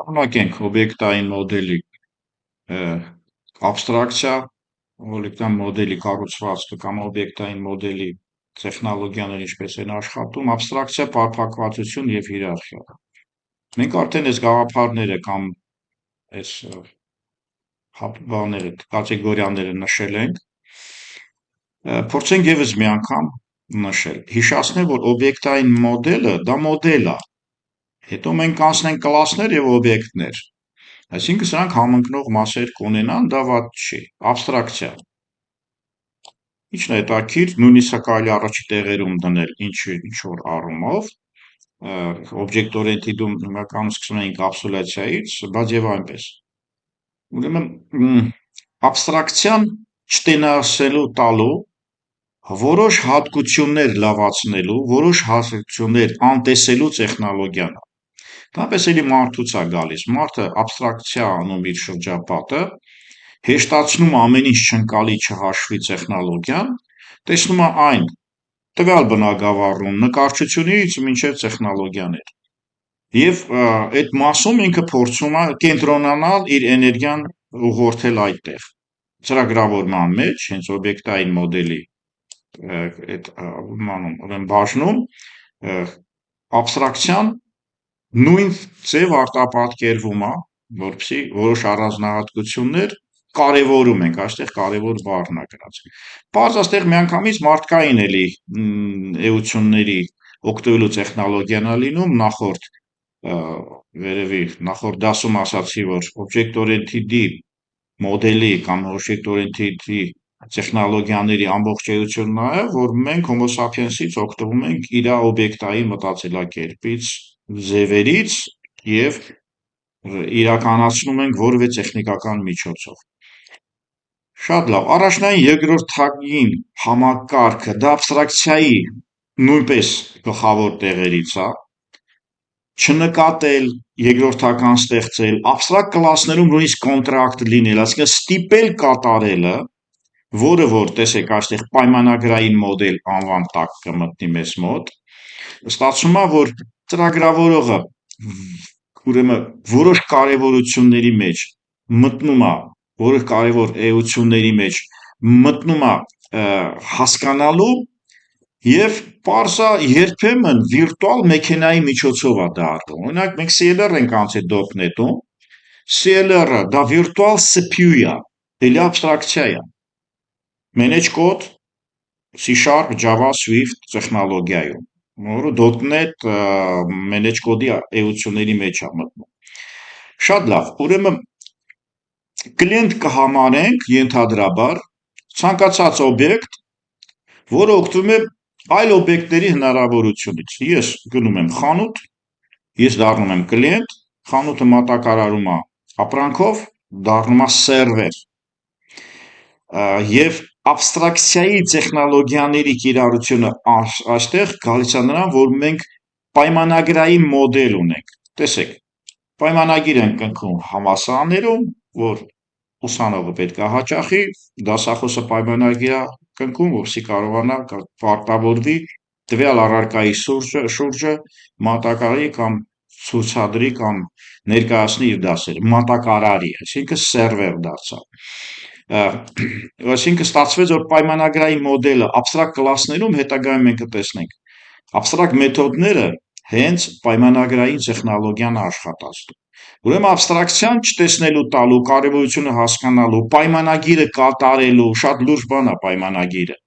Շարունակենք օբյեկտային մոդելի աբստրակցիա, օբյեկտային մոդելի կառուցվածքը կամ օբյեկտային մոդելի տեխնոլոգիաները ինչպես են աշխատում, աբստրակցիա, պարփակվածություն եւ հիերարխիա։ Մենք արդեն այս գաղափարները կամ այս բաները, կատեգորիաները նշել ենք, փորձենք եւս մի անգամ նշել։ Հիշեցնեմ, որ օբյեկտային մոդելը դա մոդել է։ Հետո մենք կանցնենք կլասներ եւ օբյեկտներ։ Այսինքն սրանք համընկնող մասեր կունենան, դա վատ չի, աբստրակցիա։ Ինչն է հետաքրքիր, նույնիսկ կարելի առաջի տեղերում դնել ինչ-որ առումով, օբյեկտ օրիենտիդում հիմնականում սկսում են ինկապսուլյացիայից, բայց եւ այնպես։ Ուրեմն աբստրակցիան չտենասելու տալու որոշ հատկություններ լավացնելու, որոշ հատկություններ անտեսելու տեխնոլոգիան է։ Դապես էլի մարդուց է գալիս, մարդը աբստրակցիա անում իր շրջապատը, հեշտացնում ամեն ինչ չընկալի չհաշվի տեխնոլոգիան, տեսնում է այն տվյալ բնագավառում նկարչությունից մինչև տեխնոլոգիաներ։ Եվ այդ մասում ինքը փորձում է կենտրոնանալ իր էներգիան ուղղորդել այդտեղ։ Ծրագրավորման մեջ, հենց օբյեկտային մոդելի այդ ուրեմն բաժնում աբստրակցիան նույն ձև արտապատկերվում է, որպեսզի որոշ առանձնահատկություններ կարևորում ենք, այստեղ կարևոր բառն է գնաց։ Պարզ այստեղ միանգամից մարդկային էլի էությունների օգտվելու տեխնոլոգիան է լինում, վերևի նախորդ դասում ասացի, որ օբյեկտ օրիենտիդի մոդելի կամ օբյեկտ օրիենտիդի տեխնոլոգիաների ամբողջ էությունն է, որ մենք հոմո սափիենսից օգտվում ենք իր օբյեկտային մտածելակերպից, ձևերից եւ իրականացնում ենք որևէ տեխնիկական միջոցով։ Շատ լավ, առաջնային երկրորդային համակարգը դա աբստրակցիայի նույնպես գլխավոր տեղերից է, չնկատել, երկրորդական ստեղծել, աբստրակտ կլասներում նույնիսկ կոնտրակտ լինել, այսինքն ստիպել կատարելը, որը որ տեսեք այստեղ պայմանագրային մոդել անվան տակ կմտնի մեզ մոտ, ստացվում է, որ ծրագրավորողը ուրեմն որոշ կարևորությունների մեջ մտնում է, որոշ կարևոր էությունների մեջ մտնում է հասկանալու եւ պարզա երբեմն վիրտուալ մեքենայի միջոցով է դա արտում։ Օրինակ մենք CLR ենք անցել .NET-ում, CLR-ը դա վիրտուալ CPU է, դելի աբստրակցիա է։ Manage code C# Java Swift տեխնոլոգիայում, որը .NET manage code-ի էությունների մեջ է մտնում։ Շատ լավ, ուրեմն կլիենտ կհամարենք ենթադրաբար ցանկացած օբյեկտ, որը օգտվում է այլ օբյեկտների հնարավորությունից։ Ես գնում եմ խանութ, ես դառնում եմ կլիենտ, խանութը մատակարարում է ապրանքով, դառնում է սերվեր։ Եվ աբստրակցիայի տեխնոլոգիաների կիրառությունը այստեղ գալիս է նրան, որ մենք պայմանագրային մոդել ունենք։ Տեսեք, պայմանագիր ենք կնքում համալսարաններում, որ ուսանողը պետք է հաճախի, դասախոսը պայմանագիր է կնքում, որպեսզի կարողանա պարտավորվի տվյալ առարկայի շուրջը մատակարարի կամ ցուցադրի կամ ներկայացնի իր դասերը, մատակարարի, այսինքն սերվեր դարձավ։ Այսինքն ստացվեց, որ պայմանագրային մոդելը աբստրակտ կլասներում հետագայում մենք կտեսնենք, աբստրակտ մեթոդները հենց պայմանագրային տեխնոլոգիան է աշխատացնում։ Ուրեմն աբստրակցիան չտեսնելու տալու, կարևորությունը հասկանալու, պայմանագիրը կատարելու, շատ լուրջ բան է պայմանագիրը,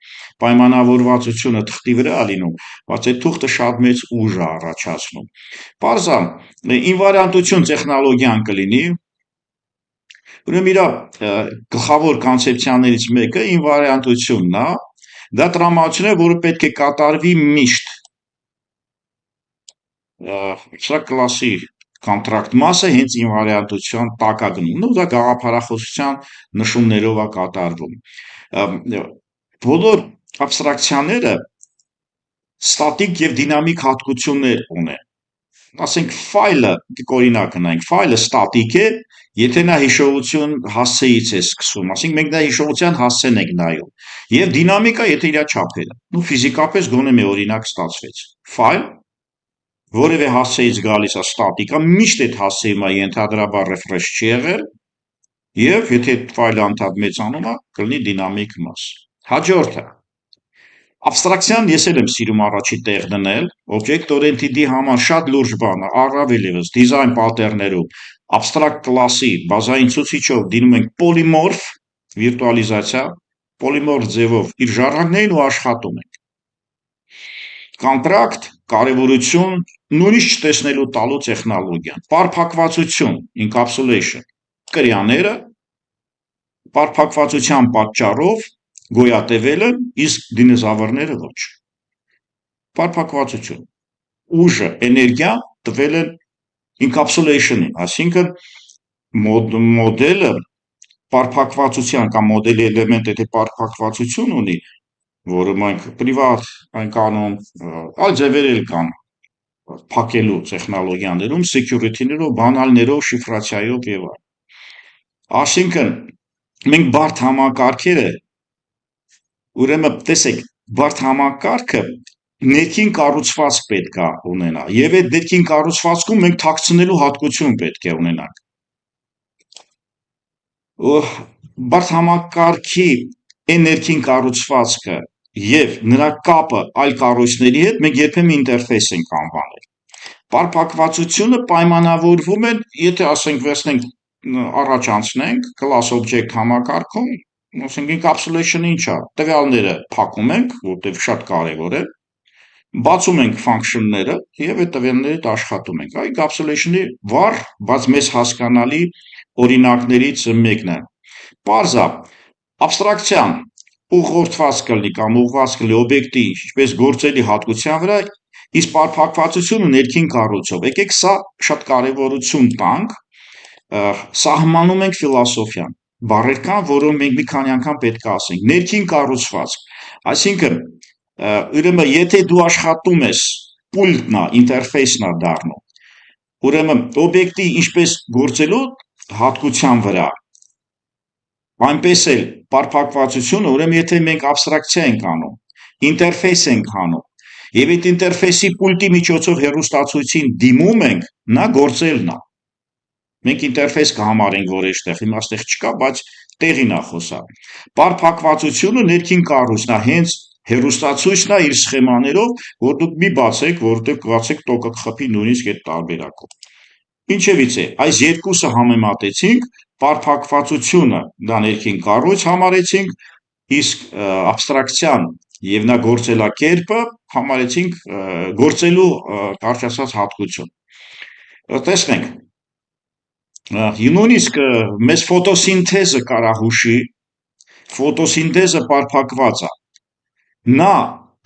պայմանավորվածությունը թղթի վրա է լինում, բայց այդ թուղթը շատ մեծ ուժ է առաջացնում։ Պարզ է, ինվարիանտություն տեխնոլոգիան կլինի, ուրեմն իր գլխավոր կոնցեպցիաներից մեկը ինվարիանտությունն է, դա տրամադրություն է, որը պետք է կատարվի միշտ։ Սա կլասի կոնտրակտ մասը հենց ինվարիանտության տակ է գնում, դա գաղափարախոսության նշումներով է կատարվում։ Բոլոր աբստրակցիաները ստատիկ եւ դինամիկ հատկություններ ունեն։ Ասենք ֆայլը, օրինակ ունենք, ֆայլը ստատիկ է, եթե նա հիշողություն հասցեից է սկսվում, ասենք մենք դա հիշողության հասցեն ենք նայում, եւ դինամիկա, եթե իր չափերը։ Ֆիզիկապես գոնե մի օրինակ ստացվեց։ Ֆայլ, որևէ հասցեից գալիս է ստատիկա, միշտ այդ հասցեի ենթադրաբար refresh չի եղել, եւ եթե ֆայլը անդադ մեծանում է, կլինի դինամիկ մաս։ Հաջորդը Abstraction ես էլ եմ սիրում առաջի տեղ դնել, object-oriented-ի համար շատ լուրջ բան է, առավել ևս design pattern-ներում abstract class-ի բազային ցուցիչով դինում ենք polymorph վիրտուալիզացիա, polymorph ձևով իր ժառանգներին ու աշխատում ենք։ Contract, կարևորություն, նույնիսկ չտեսնելու տալու տեխնոլոգիան, պարփակվածություն, encapsulation, կրյաները պարփակվածության պատճառով գոյատևել են, իսկ դինոզավրները ոչ։ Պարփակվածություն, ուժը, էներգիա տվել են encapsulation-ին, այսինքն մոդելը պարփակվածության կամ մոդելի էլեմենտը եթե պարփակվածություն ունի, որը մենք պրիվատ ենք անում, այլ ձևեր էլ կան փակելու տեխնոլոգիաներում, security-ներով, բանալներով, շիֆրացիայով եւ այլն։ Այսինքն մենք բարդ համակարգերը ուրեմն տեսեք, բարդ համակարգը ներքին կառուցվածք պետք է ունենա եւ այդ ներքին կառուցվածքում մենք թաքցնելու հատկություն պետք է ունենանք։ Բարդ համակարգի այն ներքին կառուցվածքը եւ նրա կապը այլ կառույցների հետ մենք երբեմն ինտերֆեյս ենք անվանել։ Պարփակվածությունը պայմանավորվում է, եթե ասենք վերցնենք առաջ անցնենք class object համակարգում, ասենք encapsulation-ը ինչ է, տվյալները փակում ենք, որտեղ շատ կարևոր է, բացում ենք function-ները եւ այդ տվյալներից աշխատում ենք։ Այ encapsulation-ի վառ, բայց մեզ հասկանալի օրինակներից մեկն է։ Պարզա abstraction ուղղորդված կլինի կամ ուղղված կլինի օբյեկտի ինչպես գործելի հատկության վրա, իսկ պարփակվածությունը ներքին կառույցով։ Եկեք սա շատ կարևորություն տանք, սահմանում ենք ֆիլոսոֆիան։ Բառեր կան, որոնք մենք մի քանի անգամ պետք է ասենք։ Ներքին կառուցվածք, այսինքն ուրեմն եթե դու աշխատում ես պուլտն է, ինտերֆեյսն է դառնում, ուրեմն օբյեկտի ինչպես գործելու հատկության վրա, այնպես էլ պարփակվածությունը, ուրեմն եթե մենք abstraction ենք անում, ինտերֆեյս ենք անում, եւ այդ ինտերֆեյսի պուլտի միջոցով հեռուստացույցին դիմում ենք, նա գործելն է։ Մենք ինտերֆեյս կհամարենք, որ այստեղ հիմա այստեղ չկա, բայց տեղին է խոսա։ Պարփակվածությունը ներքին կառույցն է, հենց հեռուստացույցն է իր սխեմաներով, որ դուք մի բացեք, որտեղ կգացեք տոկը կխփի նույնիսկ այդ տարբերակով։ Ինչևից է, այս երկուսը համեմատեցինք, պարփակվածությունը դա ներքին կառույց համարեցինք, իսկ abstraction եւ նա գործելակերպը համարեցինք գործելու կարճ ասած հատկություն։ Տեսնենք նույնիսկ մեզ ֆոտոսինթեզը կարա հուշի, ֆոտոսինթեզը պարփակված է, նա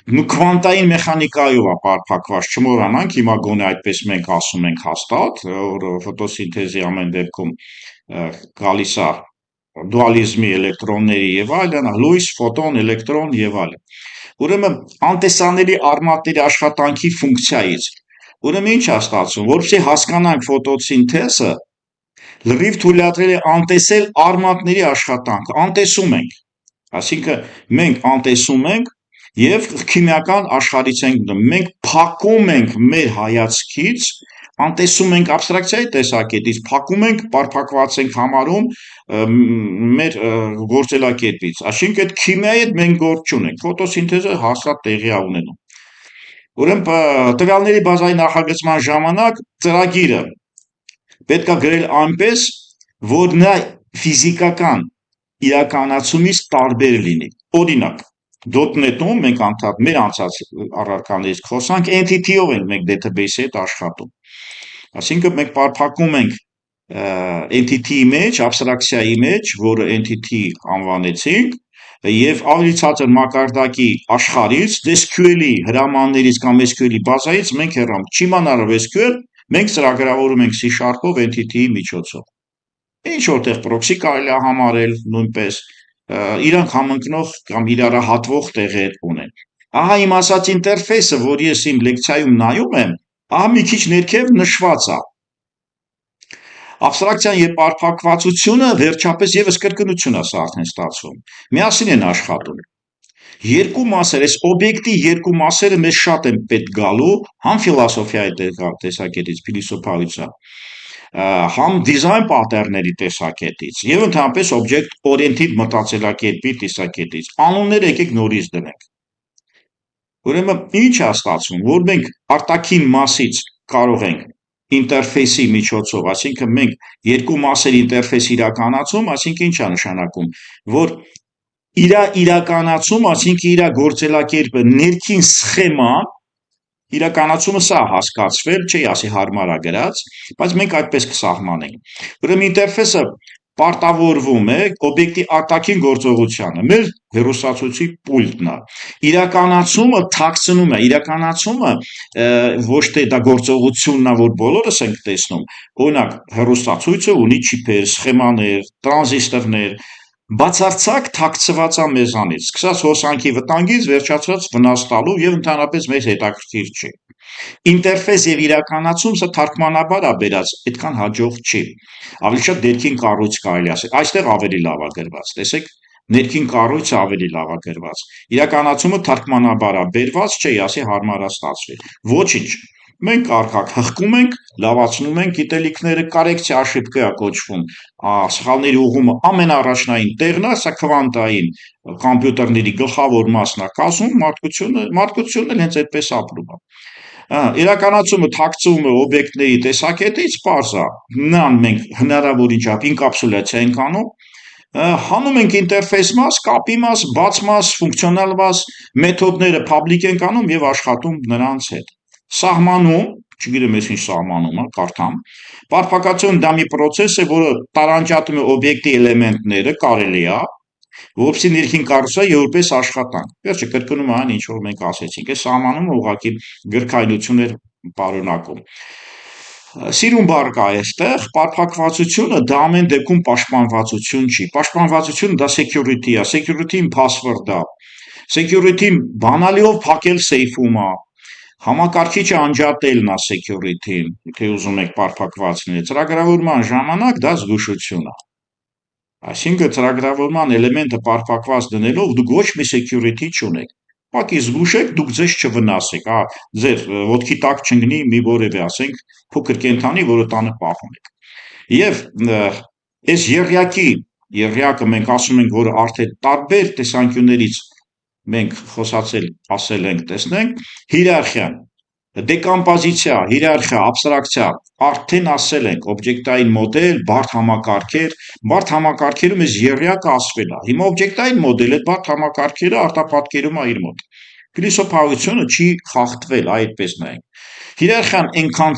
քվանտային մեխանիկայով է պարփակված, չմոռանանք, հիմա գոնե այդպես մենք ասում ենք հաստատ, որ ֆոտոսինթեզի ամեն դեպքում գալիս է դուալիզմի էլեկտրոնների եւ այլն, լույս, ֆոտոն, էլեկտրոն եւ այլն։ Ուրեմն անտեսանելի արմատների աշխատանքի ֆունկցիայից, ուրեմն ինչ է ստացվում, որպեսզի հասկանանք ֆոտոսինթեզը, լրիվ թույլատրել է անտեսել արմատների աշխատանքը, անտեսում ենք, այսինքն մենք անտեսում ենք եւ քիմիական աշխարհից ենք դնում, մենք փակում ենք մեր հայացքից, անտեսում ենք abstraction-ի տեսակետից, փակում ենք, պարփակված ենք համարում մեր գործելակերպից, այսինքն այդ քիմիայի հետ մենք գործ չունենք, ֆոտոսինթեզը հաստատ տեղի է ունենում։ Ուրեմն տվյալների բազայի նախագծման ժամանակ ծրագիրը պետք է գրել այնպես, որ նա ֆիզիկական իրականացումից տարբեր լինի։ Օրինակ, .NET-ում մենք անդադ մեր անցած առարկաներից խոսանք, entity-ով ենք մենք database-ի հետ աշխատում։ Այսինքն մենք պարփակում ենք entity-ի մեջ, abstraction-ի մեջ, որը entity անվանեցինք, եւ ավելի ցածր մակարդակի աշխարհից, SQL-ի հրամաններից կամ SQL-ի բազայից մենք հեռանում։ Չիմանալով SQL, մենք ծրագրավորում ենք C#-ով entity-ի միջոցով։ Ինչ որտեղ proxy կարելի է համարել նույնպես, իրանք համընկնող կամ իրարահատվող տեղեր ունեն։ Ահա իմ ասած ինտերֆեյսը, որ ես իմ լեկցիայում նայում եմ, ահա մի քիչ ներքև նշված է։ Abstraction եւ պարփակվածությունը վերջապես եւս կրկնություն է սա արդեն ստացվում։ Միասին են աշխատում։ Երկու մասեր, այս օբյեկտի երկու մասերը մեզ շատ են պետք գալու, համ ֆիլոսոֆիայի տեսակետից, փիլիսոփայության, համ դիզայն պատերների տեսակետից եւ ընդհանրապես օբյեկտ օրիենտիվ մտածելակերպի տեսակետից։ Անունները եկեք նորից դնենք։ Ուրեմն ինչ է ստացվում, որ մենք արտաքին մասից կարող ենք ինտերֆեյսի միջոցով, այսինքն մենք երկու մասերի ինտերֆեյս իրականացում, այսինքն ինչ է նշանակում, որ իր իրականացում, այսինքն իր գործելակերպը ներքին սխեման իրականացումը սա հասկացվել, չի ասի հարմարագրած, բայց մենք այդպես կսահմանենք։ Ուրեմն ինտերֆեյսը պարտավորվում է օբյեկտի արտաքին գործողությանը, մեր հեռուստացույցի պուլտն է։ Իրականացումը թաքցնում է, իրականացումը ոչ թե դա գործողությունն է, որ բոլորս ենք տեսնում։ Օրինակ, հեռուստացույցը ունի չիպեր, սխեմաներ, տրանզիստորներ, բացարձակ թաքցված է մեզանից, սկսած հոսանքի վտանգից, վերջացրած վնաս տալու եւ ընդհանրապես մեզ հետաքրքիր չի։ Ինտերֆեյս եւ իրականացում սա թարգմանաբար է բերած, այդքան հաջող չի։ Ավելի շատ ներքին կառույց կարելի ասել։ Այստեղ ավելի լավ է գրված, տեսեք, ներքին կառույցը ավելի լավ է գրված։ Իրականացումը թարգմանաբար է բերված, չի ասի հարմար է ստացվել։ Ոչինչ։ Մենք արկակ հղկում ենք, լավացնում ենք գիտելիքները, կորեկցիա աշիպկա է կոչվում, սխալների ուղումը ամենաառաջնային տեղն է, սա քվանտային կոմպյուտերների գլխավոր մասն է կազմում, մարդկությունն էլ հենց այդպես ապրում է։ Իրականացումը թաքցվում է օբյեկտների տեսակետից, պարզ է, նրան մենք հնարավորին չափ ինկապսուլյացիա ենք անում, հանում ենք ինտերֆեյս մաս, կապի մաս, բաց մաս, ֆունկցիոնալ մաս, մեթոդները public ենք անում եւ աշխատում նրանց հետ։ Սահմանում, չգիտեմ ես ինչ սահմանում է, կարդամ։ Պարփակացիոն դա մի process է, որը տարանջատում է օբյեկտի էլեմենտները, կարելի է, որպեսզի ներքին կառուցվի եւ որպես աշխատանք։ Վերջը կրկնում այն ինչ որ մենք ասեցինք, այս սահմանումը ուղղակի գրքայնություններ պարունակում։ Սիրուն բառ կա այստեղ, պարփակվածությունը դա ամեն դեպքում պաշտպանվածություն չի։ Պաշտպանվածությունը դա security է, security-ն password է։ Security-ն բանալիով փակել սեյֆում է։ Համակարգիչը անջատելն է security-ն, եթե ուզում եք պարփակվածներ։ Ծրագրավորման ժամանակ դա զգուշություն է։ Այսինքն ծրագրավորման էլեմենտը պարփակված դնելով դուք ոչ մի security չունեք։ Պակի զգուշ եք, դուք ձեզ չվնասեք, ձեր ոտքի տակ չընկնի մի որևէ, ասենք, փոքր կենդանի, որը տանը պահում եք։ Եվ այս եռյակը մենք ասում ենք, որ արդեն տարբեր տեսանկյուններից մենք ասել ենք, տեսնենք, հիերարխիան, դեկոմպոզիցիա, հիերարխիա, աբստրակցիա, արդեն ասել ենք, օբյեկտային մոդել, բարդ համակարգերում այս եռյակը ասվել է։ Հիմա օբյեկտային մոդել այդ բարդ համակարգերը արտապատկերում է իր մոտ։ Փիլիսոփայությունը չի խախտվել, այդպես նայենք։ Հիերարխիան այնքան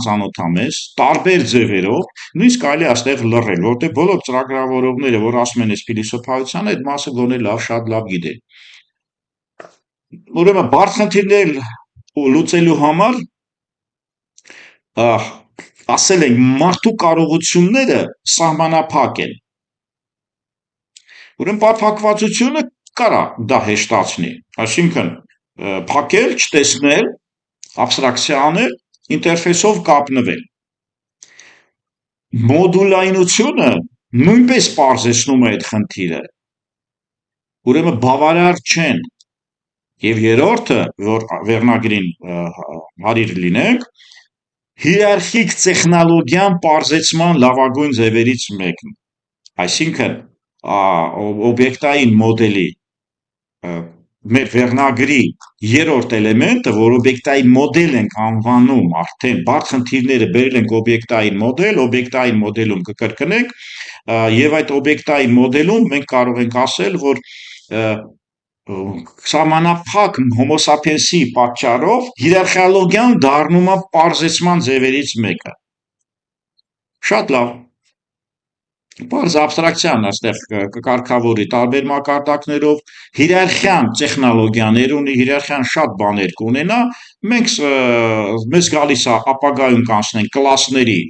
ծանոթ է մեզ, տարբեր ձևերով, նույնիսկ կարելի է այստեղ լռել, որտեղ բոլոր ծրագրավորողները, որ ասում են այս փիլիսոփայության, այդ մասը գոնե շատ լավ գիտեն։ Ուրեմն բարդ խնդիրներ լուծելու համար ասել ենք մարդու կարողությունները սահմանափակ են։ Ուրեմն պարփակվածությունը կարա դա հեշտացնի, այսինքն փակել, չտեսնել, աբստրակցիա անել, ինտերֆեյսով կապնվել։ Մոդուլայնությունը նույնպես պարզեցնում է այդ խնդիրը։ Ուրեմն բավարար չեն։ Եվ երրորդը, որ վերնագրին հարիր լինենք, հիերարխիկ տեխնոլոգիան պարզեցման լավագույն ձևերից մեկն։ Այսինքն օբյեկտային մոդելի մեր վերնագրի երրորդ էլեմենտը, որ օբյեկտային մոդել ենք անվանում, արդեն բարդ խնդիրները բերել ենք օբյեկտային մոդելում կկրկնենք, եւ այդ օբյեկտային մոդելում մենք կարող ենք ասել, որ սահմանափակ հոմո սափիենսի պատճառով հիերարխիալոգիան դառնում է պարզեցման ձևերից մեկը։ Շատ լավ։ Պարզ աբստրակցիան այստեղ կկարգավորի տարբեր մակարդակներով, հիերարխիան տեխնոլոգիաներ ունի, հիերարխիան շատ բաներ կունենա, մենք մեզ գալիս է ապագայում կանցնենք կլասների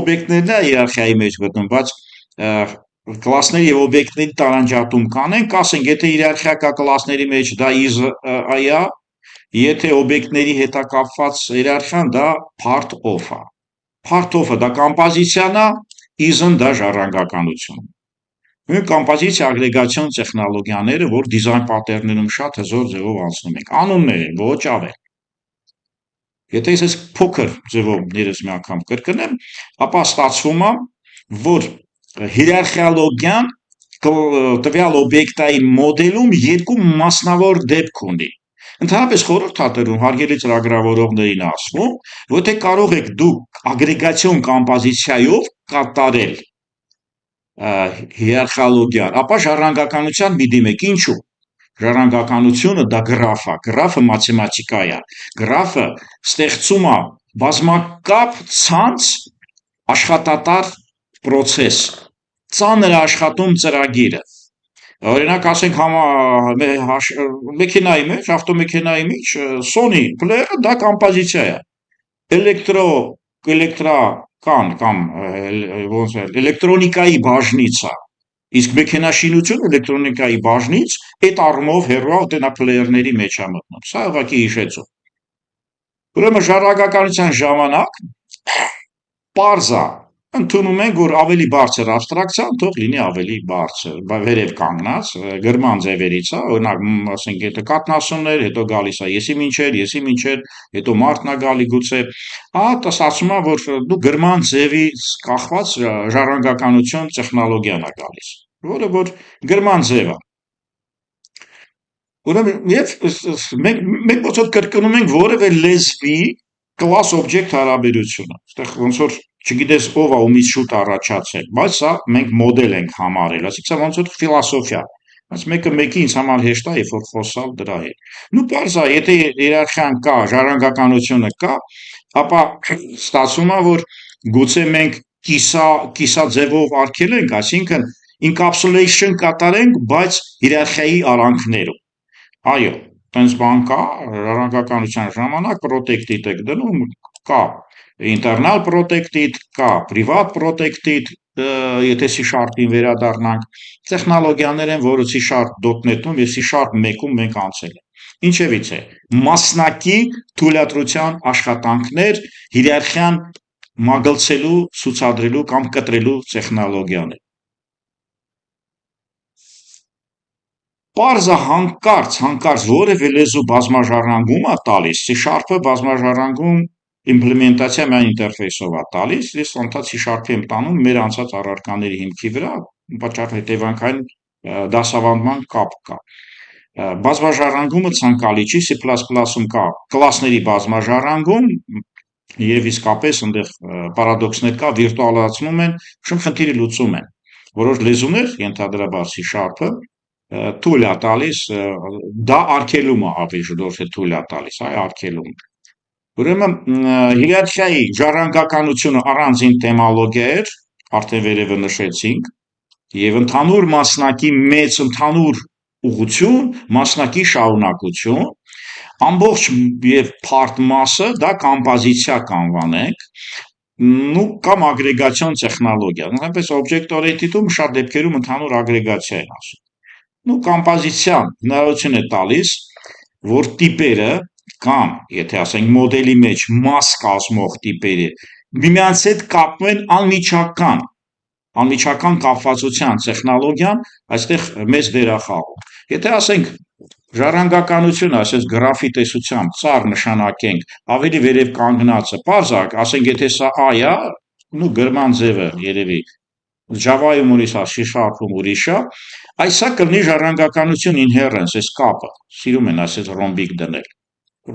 օբյեկտներն է հիերարխիայի մեջ գտնվում, բայց կլասների եւ օբյեկտների տարանջատում կանենք, ասենք, եթե հիերարխիա կլասների մեջ դա is է, եթե օբյեկտների հետ է կապված հիերարխիան դա part of է։ Part of-ը դա կոմպոզիցիան է, is-ն դա ժառանգականություն։ Ու կոմպոզիցիա ագրեգացիոն տեխնոլոգիաները, որ դիզայն պատերներում շատ հզոր ձևով անցնում ենք։ Անուններ են, ոչ ավել։ Եթե ես փոքր ձևով երես մի անգամ կրկնեմ, ապա ստացվում է, որ հիերարխիալոգիան տվյալ օբյեկտային մոդելում երկու մասնավոր դեպք ունի։ Ընդհանրապես խորհրդատերում հարգելի ծրագրավորողներին ասվում, որ թե կարող եք դուք ագրեգացիոն կոմպոզիցիայով կատարել հիերարխիալոգիան, ապա ժառանգականության մի դիմեք, ինչու՞։ Ժառանգականությունը դա գրաֆ է, գրաֆը մաթեմատիկա է, գրաֆը ստեղծում է բազմակապ ցանց աշխատատար process, ծանր աշխատում ծրագիրը։ Օրինակ ասենք մեքենայի մեջ, ավտոմեքենայի մեջ Sony player-ը դա կոմպոզիցիա է։ Էլեկտրական կամ ոնց է, էլեկտրոնիկայի բաժնից է։ Իսկ մեքենաշինությունը էլեկտրոնիկայի բաժնից այդ առումով հեռու է դենա player-ների մեջ է մտնում։ Սա ուղղակի հիշեցու։ Ուրեմն ժառանգականության ժամանակ պարզ է, ընդունում ենք, որ ավելի բարձր աբստրակցիան թող լինի ավելի բարձր, վերև կանգնած, գրման ձևերից է, օրինակ, ասենք, եթե կաթնասուններ, հետո գալիս է եսի մինչեր, հետո մարդն է գալի գուցե, ասում է, որ դու գրման ձևից կախված ժառանգականություն տեխնոլոգիան է գալիս, որը որ գրման ձև է։ Ուրեմն եւ մենք ոնց որ կրկնում ենք որևէ լեզվի class object հարաբերությունը։ Այստեղ ոնց որ չգիտես ով է ումից շուտ առաջացել, բայց սա մենք մոդել ենք համարել, այսինքն սա ոնց որ ֆիլոսոֆիա։ Բայց մեկը մեկի ինձ համար հեշտ է, երբ որ խոսալ դրա հետ։ Նու պարզ է, եթե հիերարխիան կա, ժառանգականությունը կա, ապա ստացվում է, որ գուցե մենք կիսաձևով արգելենք, այսինքն encapsulation կատարենք, բայց հիերարխիայի արանքներում։ Այո, տենց բան կա, ժառանգականության ժամանակ protected եք դնում, կա internal protected, կա private protected, եթե C#-ին վերադառնանք, տեխնոլոգիաներ են, որը C#.net-ում եւ C#1-ում մենք անցել ենք։ Ինչևից է, մասնակի թույլատրության աշխատանքներ հիերարխիան մագլցելու, ցուցադրելու կամ կտրելու տեխնոլոգիաներ։ Պարզը հանկարծ որևէ լեզու բազմաժառանգում է տալիս, C#-ը բազմաժառանգում իմպլեմենտացիա միայն ինտերֆեյսով է տալիս, ես անդադ C#-ի եմ տանում մեր անցած առարկաների հիմքի վրա, պատճառ հետևանքային դասավանդման կապ կա։ Բազմաժառանգումը ցանկալի չի, C++-ում կա կլասների բազմաժառանգում եւ իսկապես այնտեղ պարադոքսներ կա, վիրտուալացնում են, շուտ խնդիրը լուծում են։ Որոշ լեզուներ, ենթադրաբար C#-ը թույլ է տալիս, դա արգելում է ավելի շուտ, թե թույլ է տալիս, այ արգելում։ Ուրեմն հիերարխիայի ժառանգականությունը առանձին թեմոլոգիա էր, արդեն վերևը նշեցինք, եւ ընդհանուր մասնակի մեծ ընդհանուր ուղղություն, մասնակի շարունակություն, ամբողջ եւ փարտ մասը դա կոմպոզիցիա կանվանենք, նու կամ ագրեգացիոն տեխնոլոգիա։ Այնպես օբյեկտ-օրիենտիդում շատ դեպքերում ընդհանուր ագրեգացիա են ասում։ Նու կոմպոզիցիան հնարավորություն է տալիս, որ տիպերը կամ եթե ասենք մոդելի մեջ մաս կազմող տիպերը միմյանց հետ կապվեն անմիջական կապվածության տեխնոլոգիան այստեղ մեծ դեր է խաղում։ Եթե ասենք ժառանգականությունը, ասես գրաֆի տեսությամբ ծառ նշանակենք, ավելի վերև կանգնածը, պարզ է, ասենք եթե սա A է, նու գրման ձևը երևի Java-ում ուրիշ է, C#-ում ուրիշ է, այսա կլինի ժառանգականություն inherence, այս կապը, սիրում են ասես ռոմբիկ դնել,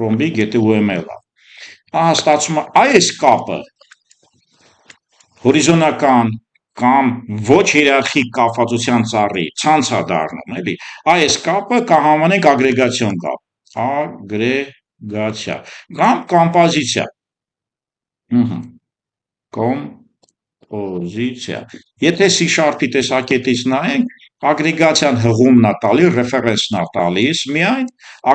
ռոմբիկ եթե UML է, ստացում է, այս կապը հորիզոնական կամ ոչ հիերարխիկ կապվածության ծառի ցանց է դառնում, էլի, այս կապը կհանվանենք ագրեգացիոն կապ, ագրեգացիա, կամ կոմպոզիցիա, կոմպոզիցիա, եթե C#-ի տեսակետից նայենք, ագրեգացիան հղումն է տալիս, ռեֆերենսն է տալիս միայն,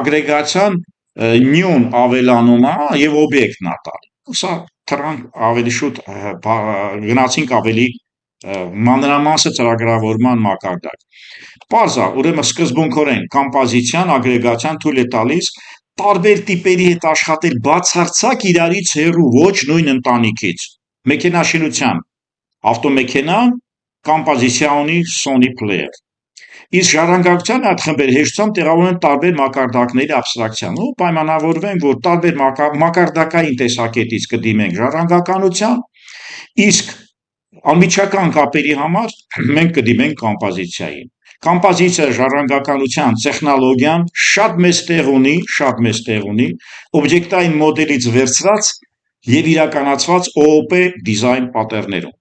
ագրեգացիան նյուն ավելանում է եւ օբյեկտն է տալիս։ Սա թռանք ավելի շուտ գնացինք ավելի մանրամասը ծրագրավորման մակարդակ։ Պարզ է, ուրեմն սկզբունքորեն կոմպոզիցիան ագրեգացիան թույլ է տալիս տարբեր տիպերի հետ աշխատել բացարձակ իրարից հեռու, ոչ նույն ընտանիքից։ Մեքենաշինության ավտոմեքենան կոմպոզիցիա ունի Sony Player։ Իսկ ժառանգականության այդ խմբերը հեշտությամբ տեղավորվում են տարբեր մակարդակների աբստրակցիան ու պայմանավորվեն, որ տարբեր մակարդակային տեսակետից կդիմենք ժառանգականության, իսկ անմիջական կապերի համար մենք կդիմենք կոմպոզիցիային։ Կոմպոզիցիա ժառանգականության տեխնոլոգիան շատ մեծ տեղ ունի օբյեկտային մոդելից վերցված եւ իրականացված OOP դիզայն պատերներում։